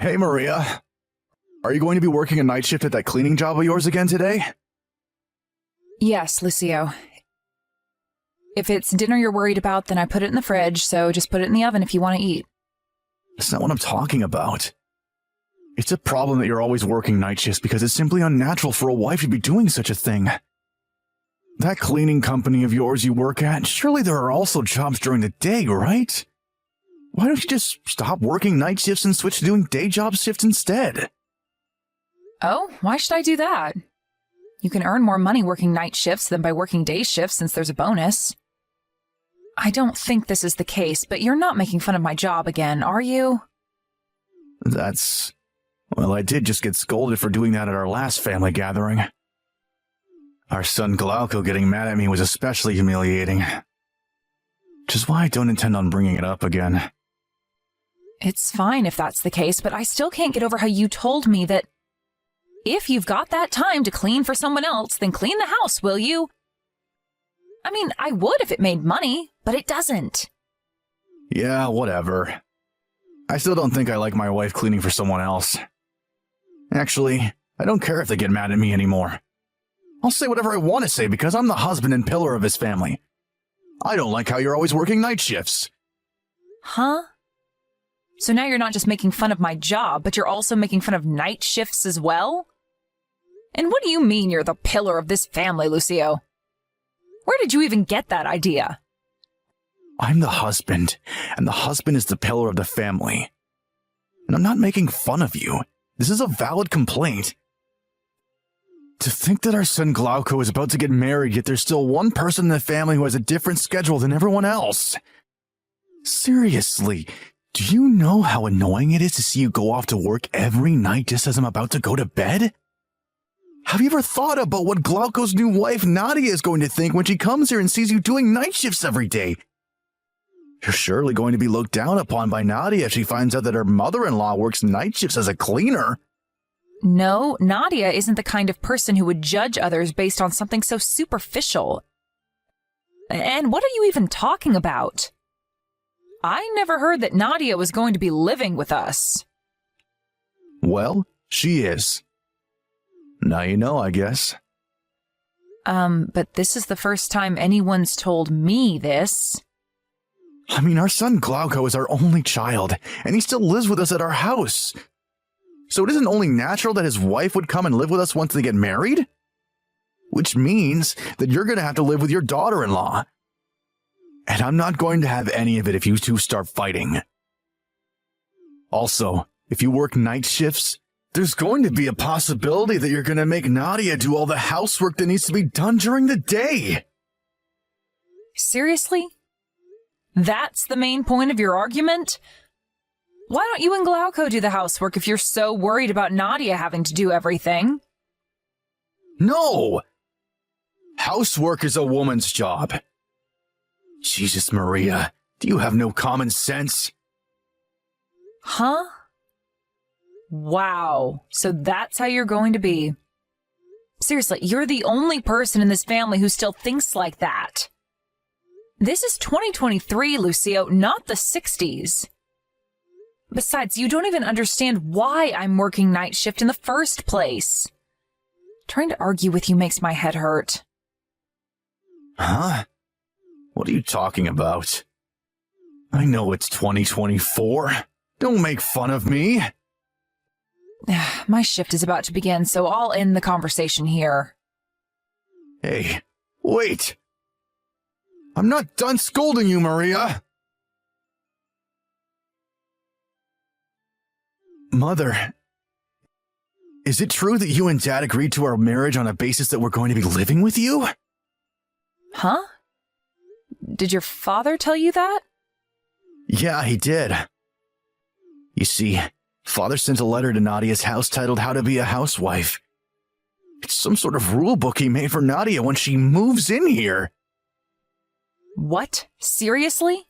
Hey, Maria. Are you going to be working a night shift at that cleaning job of yours again today? Yes, Lucio. If it's dinner you're worried about, then I put it in the fridge, so just put it in the oven if you want to eat. That's not what I'm talking about. It's a problem that you're always working night shifts because it's simply unnatural for a wife to be doing such a thing. That cleaning company of yours you work at, surely there are also jobs during the day, right? Why don't you just stop working night shifts and switch to doing day job shifts instead? Oh, why should I do that? You can earn more money working night shifts than by working day shifts since there's a bonus. I don't think this is the case, but you're not making fun of my job again, are you? Well, I did just get scolded for doing that at our last family gathering. Our son Glauco getting mad at me was especially humiliating. Which is why I don't intend on bringing it up again. It's fine if that's the case, but I still can't get over how you told me that if you've got that time to clean for someone else, then clean the house, will you? I mean, I would if it made money, but it doesn't. Yeah, whatever. I still don't think I like my wife cleaning for someone else. Actually, I don't care if they get mad at me anymore. I'll say whatever I want to say because I'm the husband and pillar of his family. I don't like how you're always working night shifts. Huh? So now you're not just making fun of my job, but you're also making fun of night shifts as well? And what do you mean you're the pillar of this family, Lucio? Where did you even get that idea? I'm the husband, and the husband is the pillar of the family. And I'm not making fun of you. This is a valid complaint. To think that our son Glauco is about to get married, yet there's still one person in the family who has a different schedule than everyone else. Seriously, do you know how annoying it is to see you go off to work every night just as I'm about to go to bed? Have you ever thought about what Glauco's new wife Nadia is going to think when she comes here and sees you doing night shifts every day? You're surely going to be looked down upon by Nadia if she finds out that her mother-in-law works night shifts as a cleaner. No, Nadia isn't the kind of person who would judge others based on something so superficial. And what are you even talking about? I never heard that Nadia was going to be living with us. Well, she is. Now you know, I guess. But this is the first time anyone's told me this. I mean, our son Glauco is our only child, and he still lives with us at our house. So it isn't only natural that his wife would come and live with us once they get married? Which means that you're going to have to live with your daughter-in-law. And I'm not going to have any of it if you two start fighting. Also, if you work night shifts, there's going to be a possibility that you're going to make Nadia do all the housework that needs to be done during the day. Seriously? That's the main point of your argument? Why don't you and Glauco do the housework if you're so worried about Nadia having to do everything? No! Housework is a woman's job. Jesus, Maria, do you have no common sense? Huh? Wow, so that's how you're going to be. Seriously, you're the only person in this family who still thinks like that. This is 2023, Lucio, not the 60s. Besides, you don't even understand why I'm working night shift in the first place. Trying to argue with you makes my head hurt. Huh? What are you talking about? I know it's 2024. Don't make fun of me. My shift is about to begin, so I'll end the conversation here. Hey, wait! I'm not done scolding you, Maria! Mother, is it true that you and Dad agreed to our marriage on a basis that we're going to be living with you? Huh? Did your father tell you that? Yeah, he did. You see, Father sent a letter to Nadia's house titled How to Be a Housewife. It's some sort of rule book he made for Nadia when she moves in here. What? Seriously?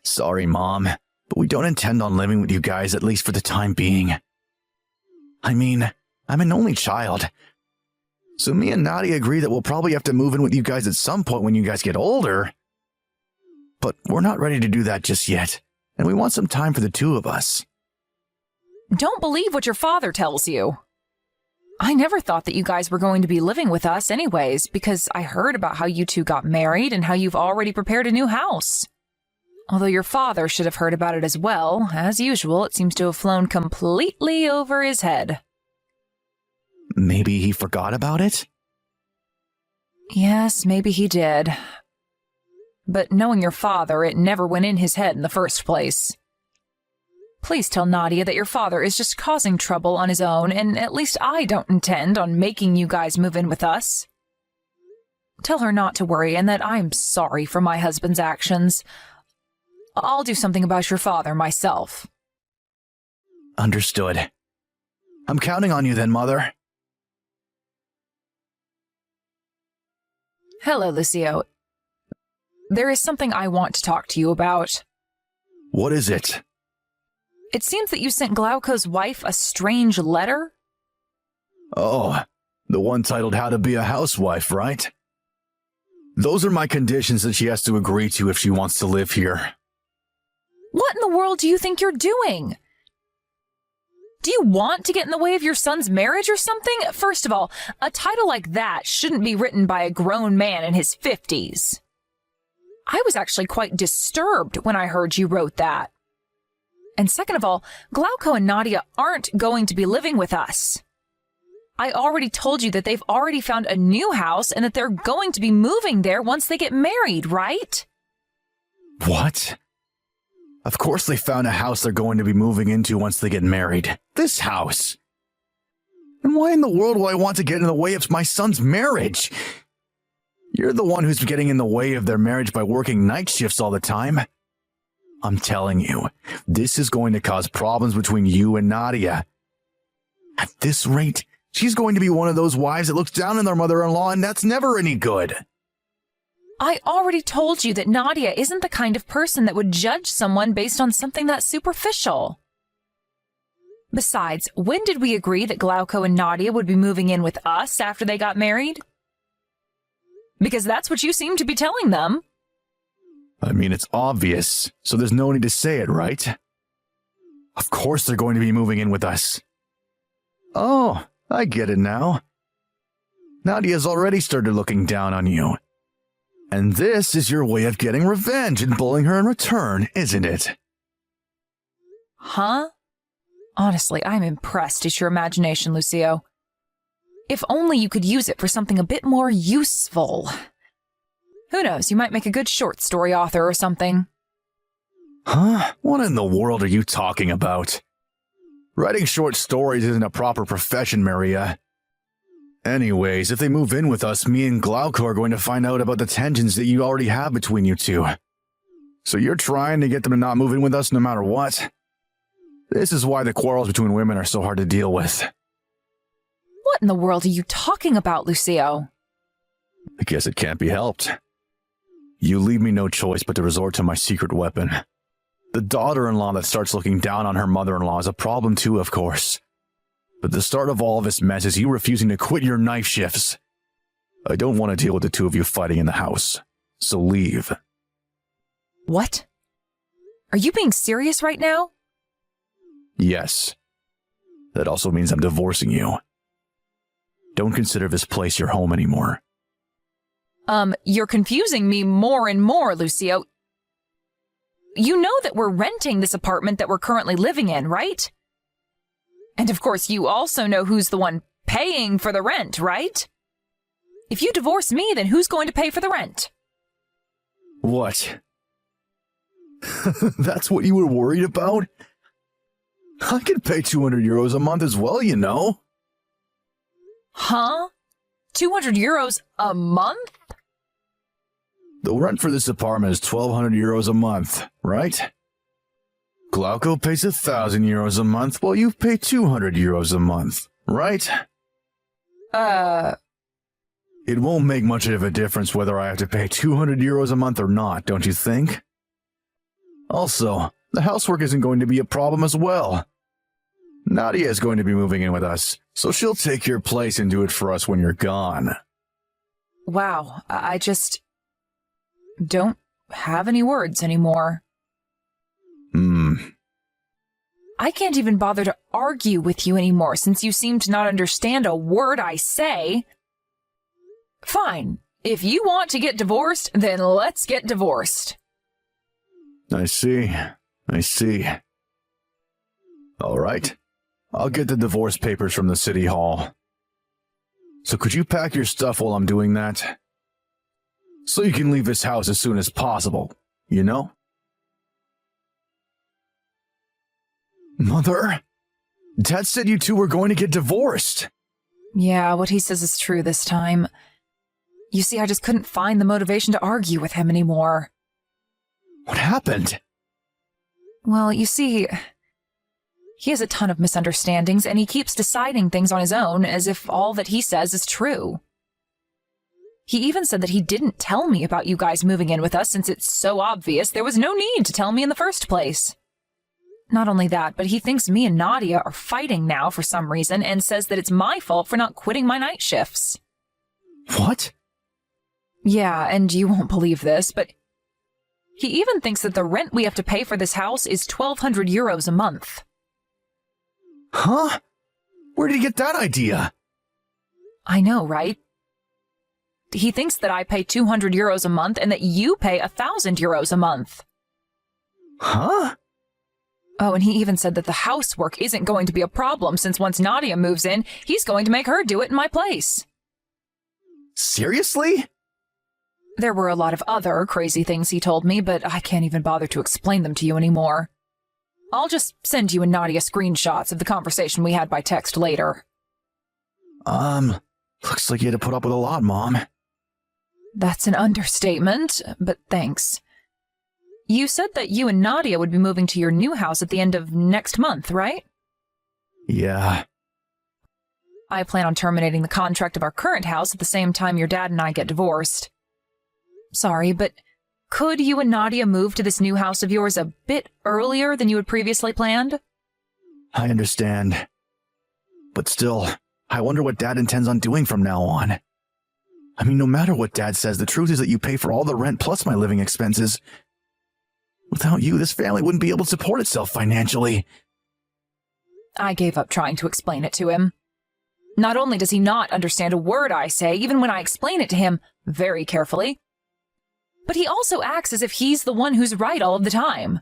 Sorry, Mom, but we don't intend on living with you guys, at least for the time being. I mean, I'm an only child. So me and Nadia agree that we'll probably have to move in with you guys at some point when you guys get older. But we're not ready to do that just yet, and we want some time for the two of us. don't believe what your father tells you. I never thought that you guys were going to be living with us anyways, because I heard about how you two got married and how you've already prepared a new house. Although your father should have heard about it as well. As usual, it seems to have flown completely over his head. Maybe he forgot about it? Yes, maybe he did. But knowing your father, it never went in his head in the first place. Please tell Nadia that your father is just causing trouble on his own, and at least I don't intend on making you guys move in with us. Tell her not to worry and that I'm sorry for my husband's actions. I'll do something about your father myself. Understood. I'm counting on you then, Mother. Hello, Lucio. There is something I want to talk to you about. What is it? It seems that you sent Glauco's wife a strange letter? Oh, the one titled How to Be a Housewife, right? Those are my conditions that she has to agree to if she wants to live here. What in the world do you think you're doing? Do you want to get in the way of your son's marriage or something? First of all, a title like that shouldn't be written by a grown man in his 50s. I was actually quite disturbed when I heard you wrote that. And second of all, Glauco and Nadia aren't going to be living with us. I already told you that they've already found a new house and that they're going to be moving there once they get married, right? What? Of course they found a house they're going to be moving into once they get married. This house. And why in the world would I want to get in the way of my son's marriage? You're the one who's getting in the way of their marriage by working night shifts all the time. I'm telling you, this is going to cause problems between you and Nadia. At this rate, she's going to be one of those wives that looks down on their mother-in-law, and that's never any good. I already told you that Nadia isn't the kind of person that would judge someone based on something that superficial. Besides, when did we agree that Glauco and Nadia would be moving in with us after they got married? Because that's what you seem to be telling them. I mean, it's obvious, so there's no need to say it, right? Of course they're going to be moving in with us. Oh, I get it now. Nadia's already started looking down on you. And this is your way of getting revenge and bullying her in return, isn't it? Huh? Honestly, I'm impressed at your imagination, Lucio. If only you could use it for something a bit more useful. Who knows, you might make a good short story author or something. Huh? What in the world are you talking about? Writing short stories isn't a proper profession, Maria. Anyways, if they move in with us, me and Glauco are going to find out about the tensions that you already have between you two. So you're trying to get them to not move in with us no matter what? This is why the quarrels between women are so hard to deal with. What in the world are you talking about, Lucio? I guess it can't be helped. You leave me no choice but to resort to my secret weapon. The daughter-in-law that starts looking down on her mother-in-law is a problem too, of course. But the start of all of this mess is you refusing to quit your night shifts. I don't want to deal with the two of you fighting in the house, so leave. What? Are you being serious right now? Yes. That also means I'm divorcing you. Don't consider this place your home anymore. You're confusing me more and more, Lucio. You know that we're renting this apartment that we're currently living in, right? And of course, you also know who's the one paying for the rent, right? If you divorce me, then who's going to pay for the rent? What? That's what you were worried about? I could pay 200 euros a month as well, you know. Huh? 200 euros a month? The rent for this apartment is 1,200 euros a month, right? Glauco pays 1,000 euros a month, while you pay 200 euros a month, right? It won't make much of a difference whether I have to pay 200 euros a month or not, don't you think? Also, the housework isn't going to be a problem as well. Nadia is going to be moving in with us, so she'll take your place and do it for us when you're gone. Wow, I just don't have any words anymore. I can't even bother to argue with you anymore since you seem to not understand a word I say. Fine. If you want to get divorced, then let's get divorced. I see. All right. I'll get the divorce papers from the city hall. So could you pack your stuff while I'm doing that? So you can leave this house as soon as possible, you know? Mother, Dad said you two were going to get divorced. Yeah, what he says is true this time. You see, I just couldn't find the motivation to argue with him anymore. What happened? Well, you see, he has a ton of misunderstandings, and he keeps deciding things on his own as if all that he says is true. He even said that he didn't tell me about you guys moving in with us since it's so obvious there was no need to tell me in the first place. Not only that, but he thinks me and Nadia are fighting now for some reason and says that it's my fault for not quitting my night shifts. What? Yeah, and you won't believe this, but he even thinks that the rent we have to pay for this house is 1,200 euros a month. Huh? Where did he get that idea? I know, right? He thinks that I pay 200 euros a month and that you pay 1,000 euros a month. Huh? Oh, and he even said that the housework isn't going to be a problem since once Nadia moves in, he's going to make her do it in my place. Seriously? There were a lot of other crazy things he told me, but I can't even bother to explain them to you anymore. I'll just send you and Nadia screenshots of the conversation we had by text later. Looks like you had to put up with a lot, Mom. That's an understatement, but thanks. You said that you and Nadia would be moving to your new house at the end of next month, right? Yeah. I plan on terminating the contract of our current house at the same time your dad and I get divorced. Sorry, but could you and Nadia move to this new house of yours a bit earlier than you had previously planned? I understand. But still, I wonder what Dad intends on doing from now on. I mean, no matter what Dad says, the truth is that you pay for all the rent plus my living expenses. Without you, this family wouldn't be able to support itself financially. I gave up trying to explain it to him. Not only does he not understand a word I say, even when I explain it to him very carefully, but he also acts as if he's the one who's right all of the time.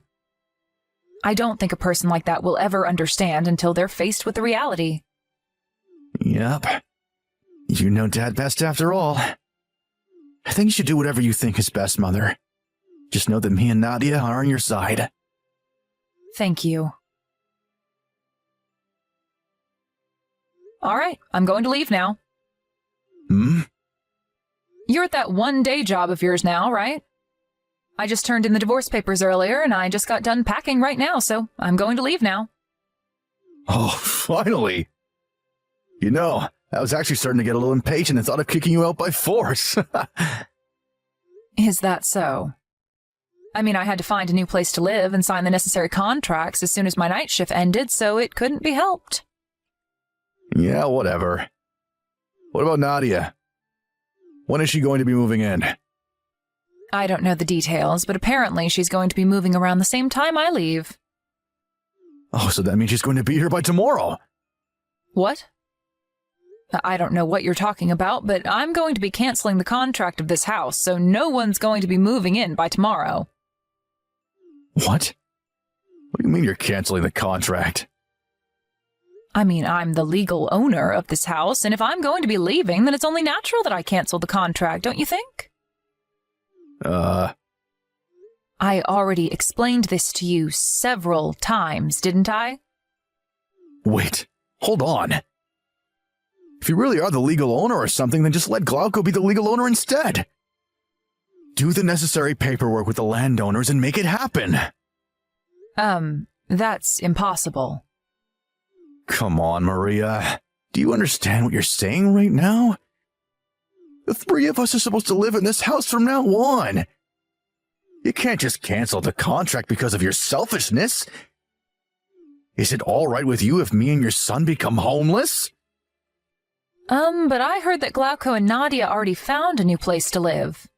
I don't think a person like that will ever understand until they're faced with the reality. Yep. You know Dad best after all. I think you should do whatever you think is best, Mother. Just know that me and Nadia are on your side. Thank you. All right, I'm going to leave now. You're at that one-day job of yours now, right? I just turned in the divorce papers earlier, and I just got done packing right now, so I'm going to leave now. Oh, finally. You know, I was actually starting to get a little impatient and thought of kicking you out by force. Is that so? I mean, I had to find a new place to live and sign the necessary contracts as soon as my night shift ended, so it couldn't be helped. Yeah, whatever. What about Nadia? When is she going to be moving in? I don't know the details, but apparently she's going to be moving around the same time I leave. Oh, so that means she's going to be here by tomorrow. What? I don't know what you're talking about, but I'm going to be canceling the contract of this house, so no one's going to be moving in by tomorrow. What? What do you mean you're canceling the contract? I mean, I'm the legal owner of this house, and if I'm going to be leaving, then it's only natural that I cancel the contract, don't you think? I already explained this to you several times, didn't I? Wait, hold on. If you really are the legal owner or something, then just let Glauco be the legal owner instead. Do the necessary paperwork with the landowners and make it happen. That's impossible. Come on, Maria. Do you understand what you're saying right now? The three of us are supposed to live in this house from now on. You can't just cancel the contract because of your selfishness. Is it all right with you if me and your son become homeless? But I heard that Glauco and Nadia already found a new place to live.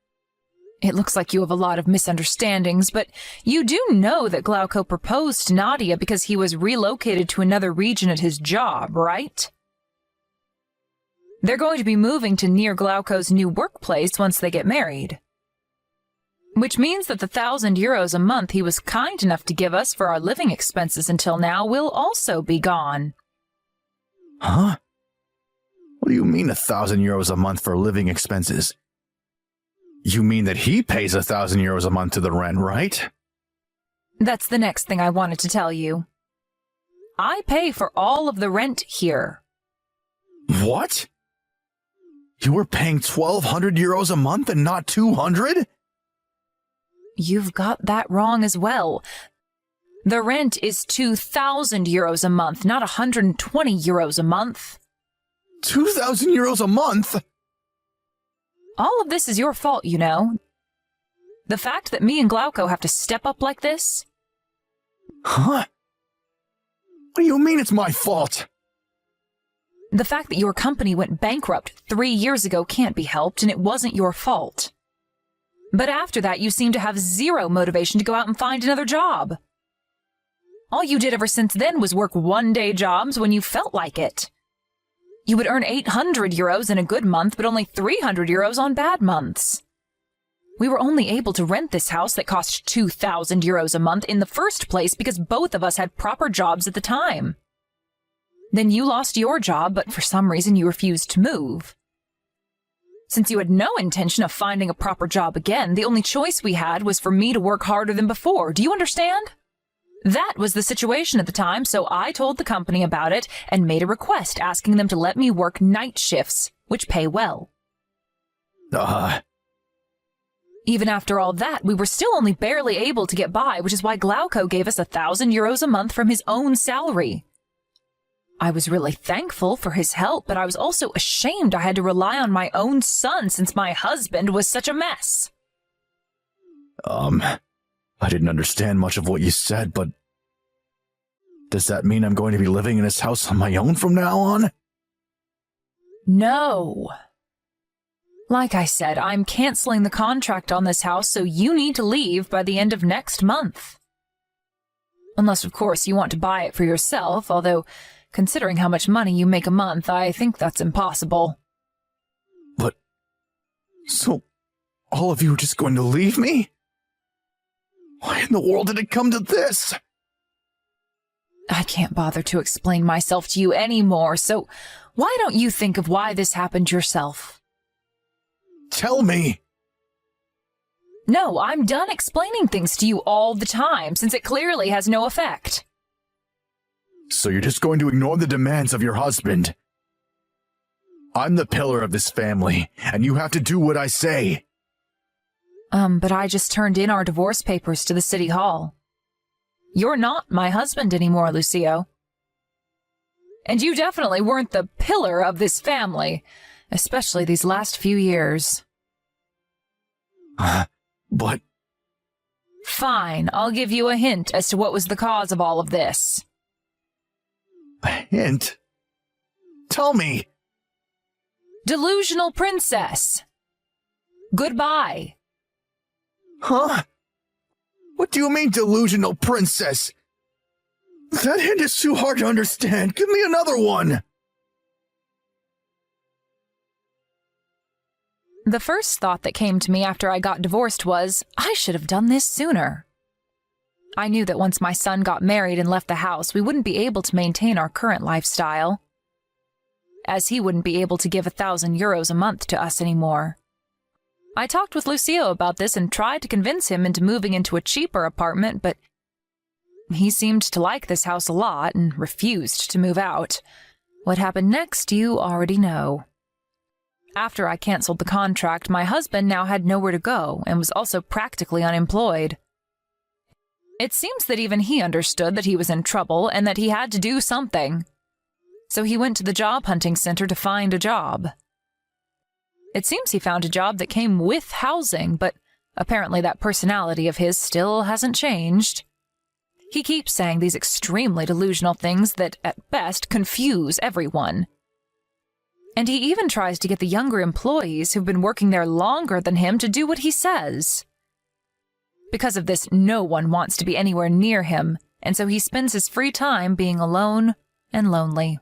It looks like you have a lot of misunderstandings, but you do know that Glauco proposed to Nadia because he was relocated to another region at his job, right? They're going to be moving to near Glauco's new workplace once they get married. Which means that the €1,000 a month he was kind enough to give us for our living expenses until now will also be gone. Huh? What do you mean €1,000 a month for living expenses? You mean that he pays €1,000 a month to the rent, right? That's the next thing I wanted to tell you. I pay for all of the rent here. What? You were paying €1,200 a month and not 200? You've got that wrong as well. The rent is €2,000 a month, not €120 a month. €2,000 a month? All of this is your fault, you know. The fact that me and Glauco have to step up like this. Huh? What do you mean it's my fault? The fact that your company went bankrupt 3 years ago can't be helped, and it wasn't your fault. But after that, you seem to have zero motivation to go out and find another job. All you did ever since then was work one-day jobs when you felt like it. You would earn €800 in a good month, but only €300 on bad months. We were only able to rent this house that cost €2,000 a month in the first place because both of us had proper jobs at the time. Then you lost your job, but for some reason you refused to move. Since you had no intention of finding a proper job again, the only choice we had was for me to work harder than before. Do you understand? That was the situation at the time, so I told the company about it and made a request asking them to let me work night shifts, which pay well. Even after all that, we were still only barely able to get by, which is why Glauco gave us €1,000 a month from his own salary. I was really thankful for his help, but I was also ashamed I had to rely on my own son since my husband was such a mess. I didn't understand much of what you said, but does that mean I'm going to be living in this house on my own from now on? No. Like I said, I'm canceling the contract on this house, so you need to leave by the end of next month. Unless, of course, you want to buy it for yourself, although, considering how much money you make a month, I think that's impossible. But, so, all of you are just going to leave me? Why in the world did it come to this? I can't bother to explain myself to you anymore, so why don't you think of why this happened yourself? Tell me! No, I'm done explaining things to you all the time, since it clearly has no effect. So you're just going to ignore the demands of your husband? I'm the pillar of this family, and you have to do what I say. But I just turned in our divorce papers to the city hall. You're not my husband anymore, Lucio. And you definitely weren't the pillar of this family, especially these last few years. But... Fine, I'll give you a hint as to what was the cause of all of this. A hint? Tell me! Delusional princess! Goodbye. Huh? What do you mean, delusional princess? That hint is too hard to understand. Give me another one! The first thought that came to me after I got divorced was, I should have done this sooner. I knew that once my son got married and left the house, we wouldn't be able to maintain our current lifestyle, as he wouldn't be able to give €1,000 a month to us anymore. I talked with Lucio about this and tried to convince him into moving into a cheaper apartment, but he seemed to like this house a lot and refused to move out. What happened next, you already know. After I canceled the contract, my husband now had nowhere to go and was also practically unemployed. It seems that even he understood that he was in trouble and that he had to do something. So he went to the job hunting center to find a job. It seems he found a job that came with housing, but apparently that personality of his still hasn't changed. He keeps saying these extremely delusional things that, at best, confuse everyone. And he even tries to get the younger employees who've been working there longer than him to do what he says. Because of this, no one wants to be anywhere near him, and so he spends his free time being alone and lonely.